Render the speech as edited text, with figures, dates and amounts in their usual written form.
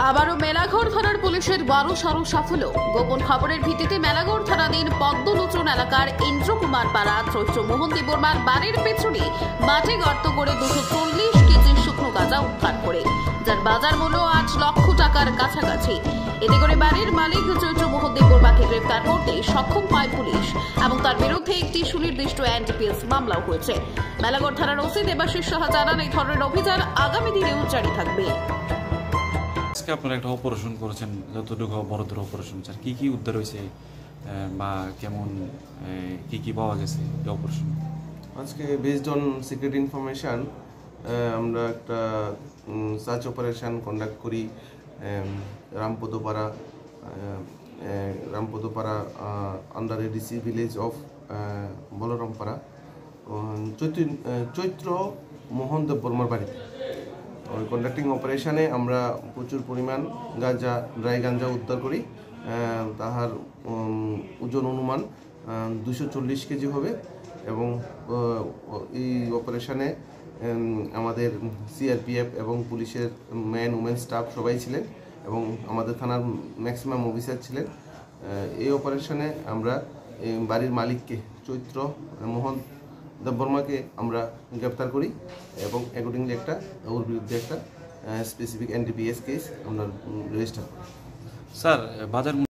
আবারও মেলাঘড় থানার পুলিশের বড়সড় সাফল্য। গোপন খবরের ভিত্তিতে মেলাঘড় থানাধীন পদ্মলোচন এলাকার ইন্দ্রকুমার পাড়া চৈত্র মোহন দেববর্মার বাড়ির পেছনে মাঠে গর্ত করে 240 কেজি শুকনো গাঁজা উদ্ধার করে, যার বাজার মূল্য 8 লক্ষ টাকার কাছাকাছি। এতে করে বাড়ির মালিক চৈত্র মোহন দেববর্মাকে গ্রেফতার করতে সক্ষম হয় পুলিশ এবং তার বিরুদ্ধে একটি সুনির্দিষ্ট এনডিপিএস মামলাও হয়েছে। মেলাঘড় থানার ওসি দেবাশিস সাহা জানান, এই ধরনের অভিযান আগামী দিনেও জারি থাকবে। আজকে আপনারা একটা অপারেশন করেছেন, যতটুকু বড়দের অপারেশন, স্যার কি কি উদ্ধার হয়েছে বা কেমন কি কি পাওয়া গেছে এই অপারেশন? আজকে বেসড অন সিক্রেট ইনফরমেশন আমরা একটা সার্চ অপারেশন কন্ডাক্ট করি রামপদপাড়া under ADC village of Balrampara চৈত্র মোহন দেববর্মার বাড়িতে। ওই কন্ডাক্টিং অপারেশনে আমরা প্রচুর পরিমাণ গাঁজা, ড্রাই গাঁজা উদ্ধার করি। তাহার ওজন অনুমান 240 কেজি হবে এবং এই অপারেশনে আমাদের সিআরপিএফ এবং পুলিশের ম্যান উমেন স্টাফ সবাই ছিলেন এবং আমাদের থানার ম্যাক্সিমাম অফিসার ছিলেন। এই অপারেশনে আমরা বাড়ির মালিককে চৈত্র মোহন দেববর্মাকে আমরা গ্রেপ্তার করি এবং অ্যাকর্ডিংলি ওর বিরুদ্ধে একটা স্পেসিফিক এনডিপিএস কেস আমরা রেজিস্টার করি। স্যার বাজার